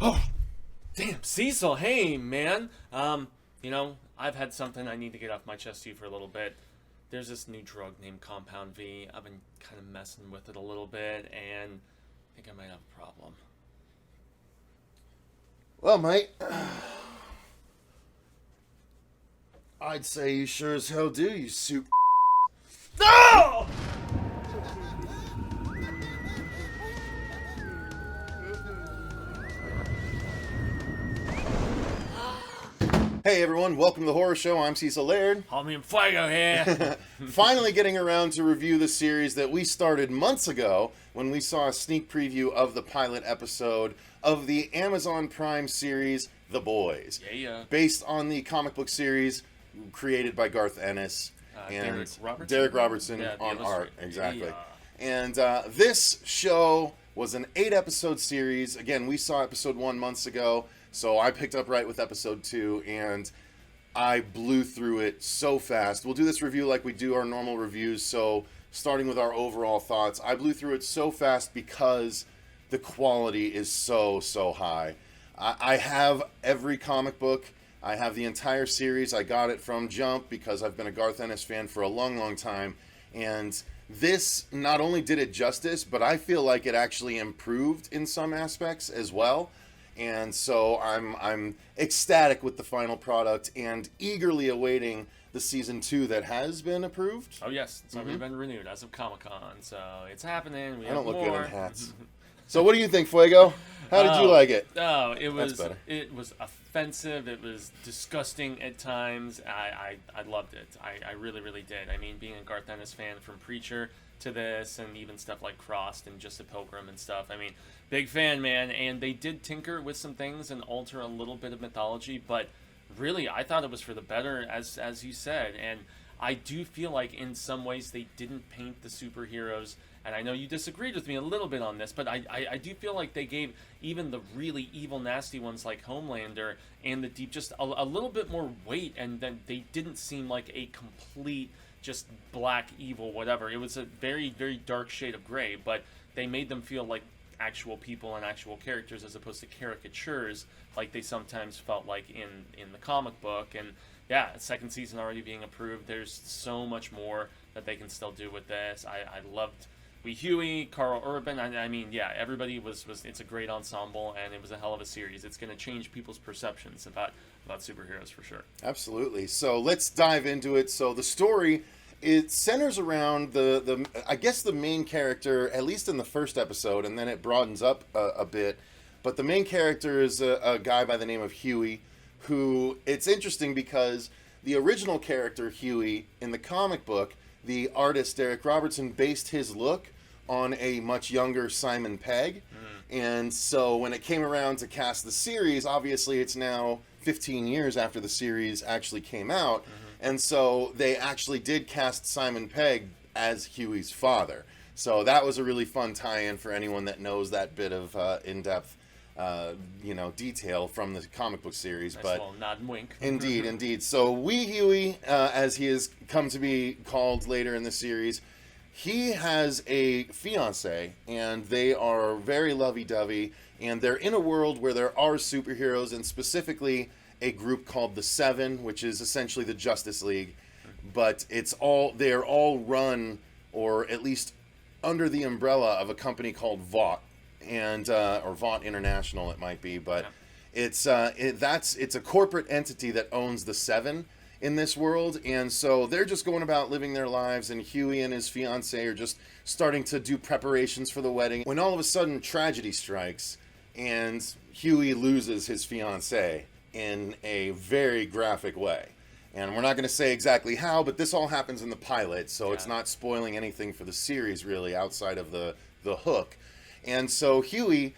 Oh, damn, Cecil, hey, man. I've had something I need to get off my chest to you for a little bit. There's this new drug named Compound V. I've been kind of messing with it a little bit, and I think I might have a problem. Well, mate, I'd say you sure as hell do, you soup. No! Hey everyone, welcome to the Horror Show. I'm Cecil Laird. Homie and Fuego here. Finally getting around to review the series that we started months ago when we saw a sneak preview of the pilot episode of the Amazon Prime series, The Boys. Yeah. Based on the comic book series created by Garth Ennis and Derek Robertson on art. Exactly. Yeah. And this show was an 8-episode series. Again, we saw episode 1 months ago. So I picked up right with episode 2, and I blew through it so fast. We'll do this review like we do our normal reviews, so starting with our overall thoughts. I blew through it so fast because the quality is so high. I have every comic book. I have the entire series. I got it from Jump because I've been a Garth Ennis fan for a long time. And this not only did it justice, but I feel like it actually improved in some aspects as well. And so I'm ecstatic with the final product and eagerly awaiting the season 2 that has been approved. Oh yes, it's already been renewed as of Comic-Con, so it's happening. I don't look good in hats. So what do you think, Fuego? How did you like it? Oh, it was offensive. It was disgusting at times. I loved it. I really did. I mean, being a Garth Ennis fan from Preacher to this, and even stuff like Crossed and Just a Pilgrim and stuff. I mean, big fan, man. And they did tinker with some things and alter a little bit of mythology, but really, I thought it was for the better, as you said. And I do feel like in some ways they didn't paint the superheroes. And I know you disagreed with me a little bit on this, but I do feel like they gave even the really evil, nasty ones like Homelander and the Deep just a little bit more weight, and then they didn't seem like a complete just black evil whatever. It was a very dark shade of gray, but they made them feel like actual people and actual characters as opposed to caricatures like they sometimes felt like in the comic book. And yeah, second season already being approved. There's so much more that they can still do with this. I loved Huey, Carl Urban. I mean, yeah, everybody was. It's a great ensemble, and it was a hell of a series. It's going to change people's perceptions about superheroes for sure. Absolutely. So let's dive into it. So the story, it centers around the I guess the main character, at least in the first episode, and then it broadens up a bit. But the main character is a guy by the name of Huey, who, it's interesting because the original character Huey in the comic book, the artist Derek Robertson based his look on a much younger Simon Pegg. And so when it came around to cast the series, obviously it's now 15 years after the series actually came out. And so they actually did cast Simon Pegg as Huey's father. So that was a really fun tie-in for anyone that knows that bit of in-depth detail from the comic book series. Nice but little nod and wink. Indeed. So Wee Huey, as he has come to be called later in the series, he has a fiance, and they are very lovey-dovey, and they're in a world where there are superheroes, and specifically a group called the Seven, which is essentially the Justice League, but they're all run, or at least under the umbrella of a company called Vought, and or Vought International it might be, but it's a corporate entity that owns the Seven in this world. And so they're just going about living their lives, and Huey and his fiance are just starting to do preparations for the wedding when all of a sudden tragedy strikes and Huey loses his fiance in a very graphic way. And we're not going to say exactly how, but this all happens in the pilot, so it's not spoiling anything for the series really outside of the hook. And so Huey,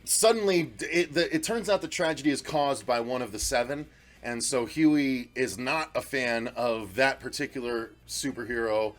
suddenly, it turns out the tragedy is caused by one of the Seven, and so Huey is not a fan of that particular superhero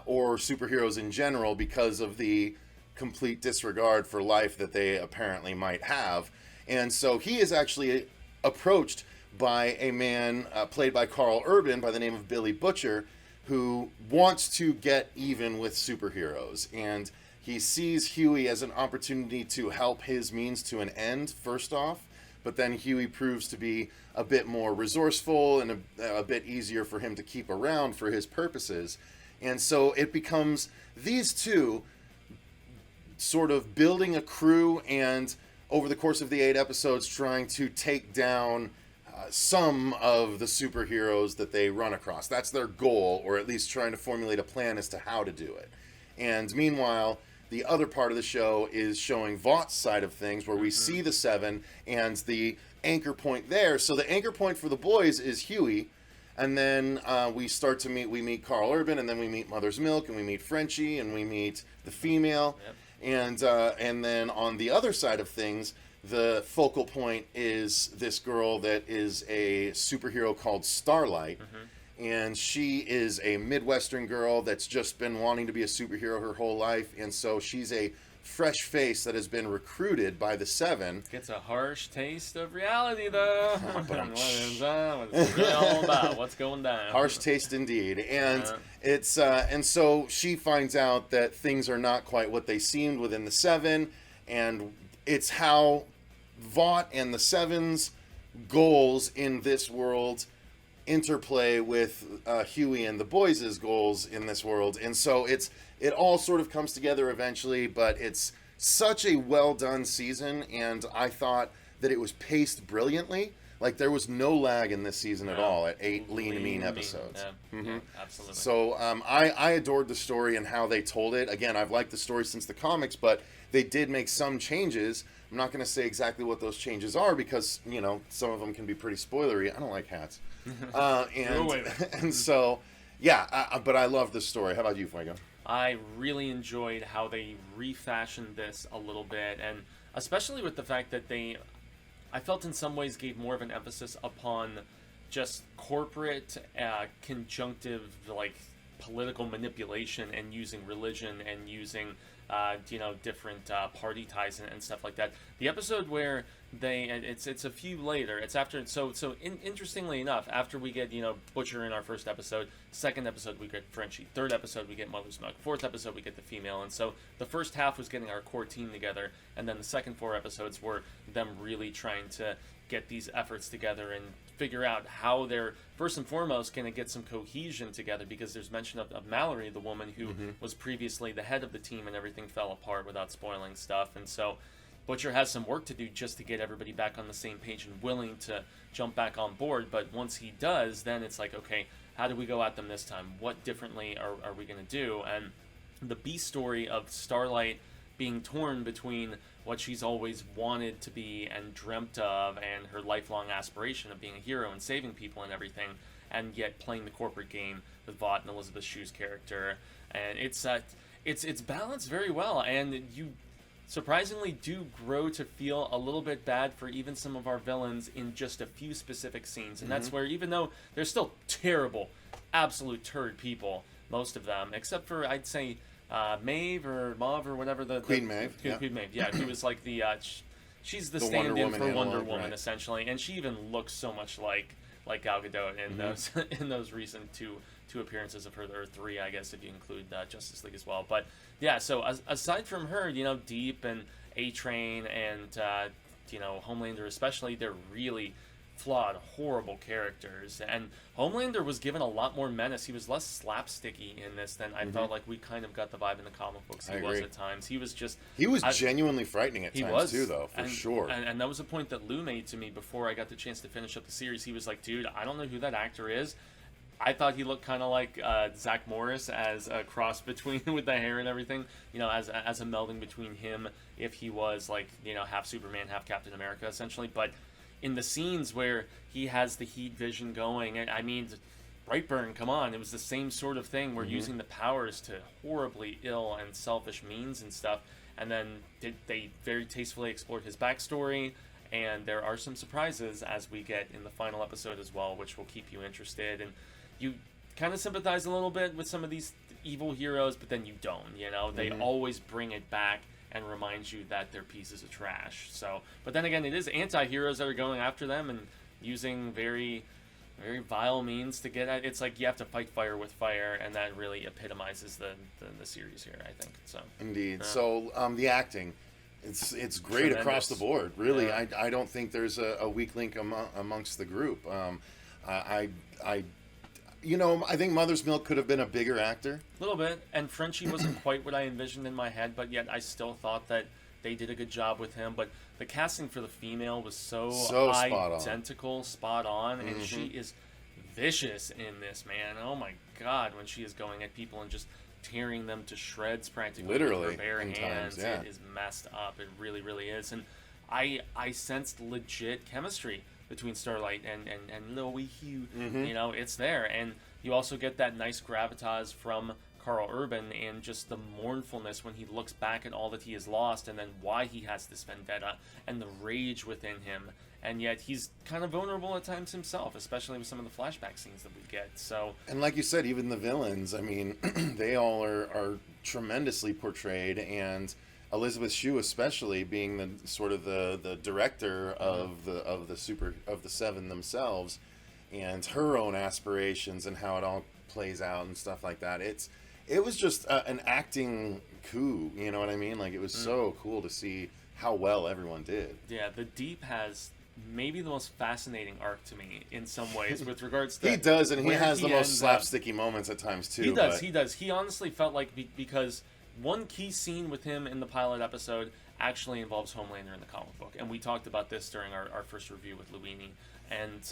or superheroes in general because of the complete disregard for life that they apparently might have. And so he is actually approached by a man played by Carl Urban by the name of Billy Butcher, who wants to get even with superheroes. And he sees Huey as an opportunity to help his means to an end, first off, but then Huey proves to be a bit more resourceful and a bit easier for him to keep around for his purposes. And so it becomes these two sort of building a crew and over the course of the 8 episodes trying to take down some of the superheroes that they run across. That's their goal, or at least trying to formulate a plan as to how to do it. And meanwhile, the other part of the show is showing Vought's side of things, where we see the Seven and the anchor point there. So the anchor point for the boys is Huey, and then we meet Carl Urban, and then we meet Mother's Milk, and we meet Frenchie, and we meet the female. Yep. And then on the other side of things, the focal point is this girl that is a superhero called Starlight. And she is a Midwestern girl that's just been wanting to be a superhero her whole life. And so she's a fresh face that has been recruited by the Seven. Gets a harsh taste of reality, though. What's it really all about? What's going down? Harsh taste indeed. And and so she finds out that things are not quite what they seemed within the Seven. And it's how Vought and the Seven's goals in this world interplay with Huey and the boys' goals in this world. And so it all sort of comes together eventually, but it's such a well done season, and I thought that it was paced brilliantly. Like, there was no lag in this season at all at 8 lean and mean episodes. Yeah, absolutely. So I adored the story and how they told it. Again, I've liked the story since the comics, but they did make some changes. I'm not going to say exactly what those changes are because, some of them can be pretty spoilery. I don't like hats. And so, but I love this story. How about you, Fuego? I really enjoyed how they refashioned this a little bit, and especially with the fact that I felt in some ways gave more of an emphasis upon just corporate conjunctive, like political manipulation and using religion and using different party ties and stuff like that. The episode where it's a few later. It's after. Interestingly enough, after we get Butcher in our first episode, second episode we get Frenchie, third episode we get Mother's Milk, fourth episode we get the female, and so the first half was getting our core team together, and then the second 4 episodes were them really trying to get these efforts together and figure out how they're first and foremost going to get some cohesion together, because there's mention of Mallory, the woman who was previously the head of the team, and everything fell apart without spoiling stuff. And so Butcher has some work to do just to get everybody back on the same page and willing to jump back on board. But once he does, then it's like, okay, how do we go at them this time? What differently are we going to do? And the B story of Starlight being torn between what she's always wanted to be and dreamt of, and her lifelong aspiration of being a hero and saving people and everything, and yet playing the corporate game with Vought and Elizabeth Shue's character. And it's balanced very well, and you surprisingly do grow to feel a little bit bad for even some of our villains in just a few specific scenes. And that's where, even though they're still terrible, absolute turd people, most of them, except for, I'd say, Maeve or Mauve or whatever Queen Maeve. Queen Maeve, yeah, who was like the she's the stand-in for Wonder Woman, essentially, and she even looks so much like Gal Gadot in those recent two appearances of her, or 3, I guess, if you include Justice League as well. But yeah, so aside from her, Deep and A-Train and Homelander especially, they're really flawed, horrible characters. And Homelander was given a lot more menace. He was less slapsticky in this than I felt like we kind of got the vibe in the comic books he was at times. He was genuinely frightening at times too, though, for sure. And that was a point that Lou made to me before I got the chance to finish up the series. He was like, dude, I don't know who that actor is. I thought he looked kind of like Zach Morris, as a cross between, with the hair and everything, as a melding between him, if he was like, half Superman, half Captain America, essentially. But in the scenes where he has the heat vision going, I mean, Brightburn, come on, it was the same sort of thing. We're using the powers to horribly ill and selfish means and stuff. And then they very tastefully explored his backstory, and there are some surprises as we get in the final episode as well, which will keep you interested. And you kind of sympathize a little bit with some of these evil heroes, but then you don't, They always bring it back and remind you that they're pieces of trash. So, but then again, it is anti-heroes that are going after them and using very very vile means to get at. It's like you have to fight fire with fire, and that really epitomizes the series here, I think. So indeed. So the acting, it's great Tremendous. across the board. Really, Yeah. I don't think there's a weak link amongst the group. I I think Mother's Milk could have been a bigger actor. a little bit, and Frenchie wasn't quite what I envisioned in my head, but yet I still thought that they did a good job with him. But the casting for the female was so identical, spot on, and she is vicious in this, man. Oh my god, when she is going at people and just tearing them to shreds practically Literally, with her bare in hands. times, yeah. It is messed up. It really, really is. And I sensed legit chemistry between Starlight and Lil Wee Hugh. You know, it's there. And you also get that nice gravitas from Carl Urban and just the mournfulness when he looks back at all that he has lost and then why he has this vendetta and the rage within him. And yet he's kind of vulnerable at times himself, especially with some of the flashback scenes that we get. So, and like you said, even the villains, I mean, they all are tremendously portrayed, and Elizabeth Shue especially being the sort of the director of the seven themselves, and her own aspirations and how it all plays out and stuff like that. It was just an acting coup, you know what I mean? Like, it was so cool to see how well everyone did. yeah, the Deep has maybe the most fascinating arc to me in some ways with regards to He does, and he where has the most ends up. slapsticky moments at times too. He does. He honestly felt like because one key scene with him in the pilot episode actually involves Homelander in the comic book, and we talked about this during our first review with Luini, and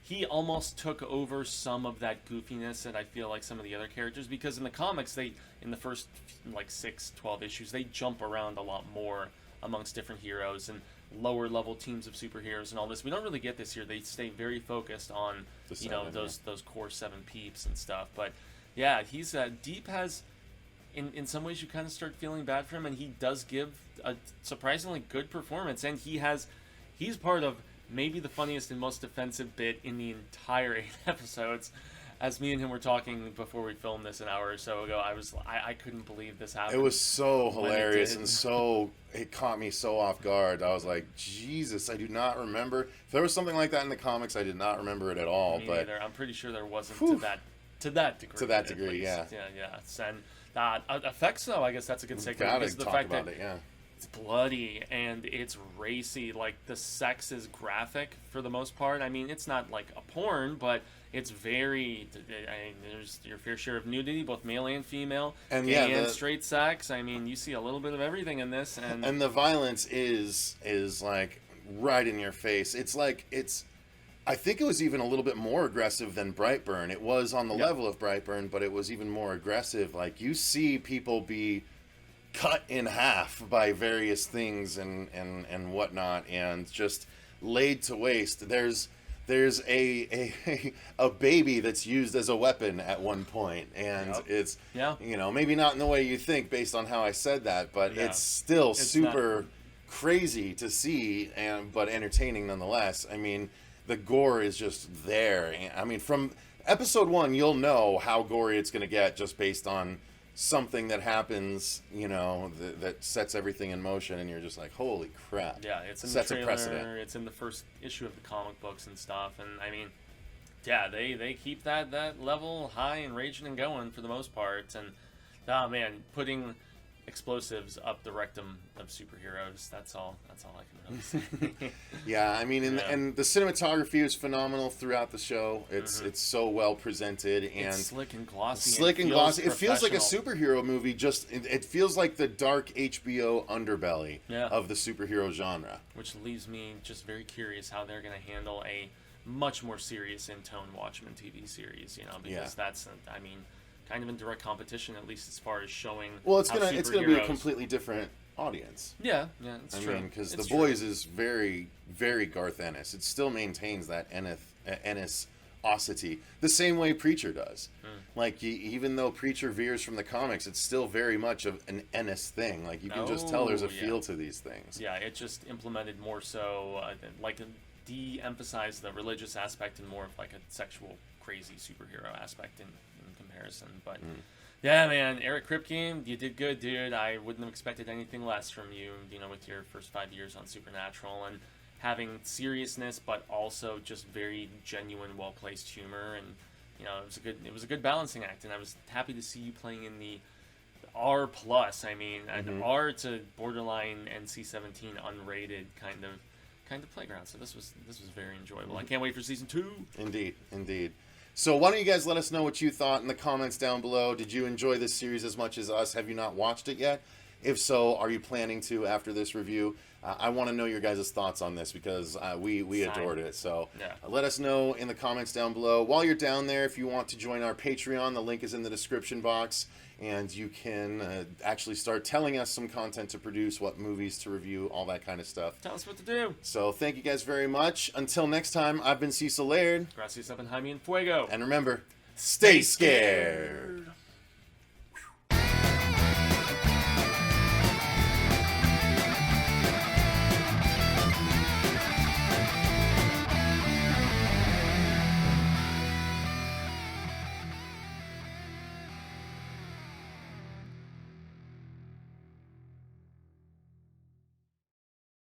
he almost took over some of that goofiness that I feel like some of the other characters, because in the comics, in the first like 6-12 issues, they jump around a lot more amongst different heroes and lower level teams of superheroes and all this. We don't really get this here. They stay very focused on those core 7 peeps and stuff. But yeah, he's Deep has in some ways you kind of start feeling bad for him, and he does give a surprisingly good performance, and he's part of maybe the funniest and most offensive bit in the entire 8 episodes. As me and him were talking before we filmed this an hour or so ago, I couldn't believe this happened. It was so hilarious, and it caught me so off guard. I was like, Jesus, I do not remember. If there was something like that in the comics, I did not remember it at all. Me but neither. I'm pretty sure there wasn't to that degree. To that degree, yeah. Yeah. And effects, though, I guess that's a good segue. Gotta Because the talk fact about that it, yeah. it's bloody and it's racy. Like, the sex is graphic for the most part. I mean, it's not like a porn, but it's very. There's your fair share of nudity, both male and female, and gay and straight sex. I mean, you see a little bit of everything in this, and the violence is like right in your face. I think it was even a little bit more aggressive than Brightburn. It was on the level of Brightburn, but it was even more aggressive. Like, you see people be cut in half by various things and whatnot, and just laid to waste. There's a baby that's used as a weapon at one point, and it's maybe not in the way you think based on how I said that, but it's still super crazy to see, but entertaining nonetheless. I mean, the gore is just there. I mean, from episode 1, you'll know how gory it's going to get just based on something that happens, that sets everything in motion, and you're just like, holy crap. Yeah, it's in the trailer, it's in the first issue of the comic books and stuff, and I mean, yeah, they keep that level high and raging and going for the most part, and, oh man, putting explosives up the rectum of superheroes, that's all I can really say. Yeah, I mean, and the cinematography is phenomenal throughout the show. It's so well presented, and it's slick and glossy. It feels like a superhero movie. It feels like the dark HBO underbelly of the superhero genre. Which leaves me just very curious how they're going to handle a much more serious in tone Watchmen TV series. Because that's, I mean, kind of in direct competition, at least as far as showing. Well, it's gonna be a completely different audience. Yeah, it's true. I mean, because The Boys is very, very Garth Ennis. It still maintains that Ennis-osity, the same way Preacher does. Like, even though Preacher veers from the comics, it's still very much of an Ennis thing. Like, you can just tell there's a feel to these things. Yeah, it just implemented more so, de-emphasized the religious aspect and more of like a sexual, crazy superhero aspect in comparison. But yeah, man, Eric Kripke, you did good, dude. I wouldn't have expected anything less from you, with your first 5 years on Supernatural. And having seriousness, but also just very genuine, well-placed humor, and it was a good balancing act. And I was happy to see you playing in the R plus. I mean, an R to borderline NC-17 unrated kind of playground. So this was very enjoyable. I can't wait for season 2. Indeed. So why don't you guys let us know what you thought in the comments down below. Did you enjoy this series as much as us? Have you not watched it yet? If so, are you planning to after this review? I want to know your guys' thoughts on this because we adored it. So let us know in the comments down below. While you're down there, if you want to join our Patreon, the link is in the description box. And you can actually start telling us some content to produce, what movies to review, all that kind of stuff. Tell us what to do. So thank you guys very much. Until next time, I've been Cecil Laird. Gracias, Jaime, and Fuego. And remember, stay scared.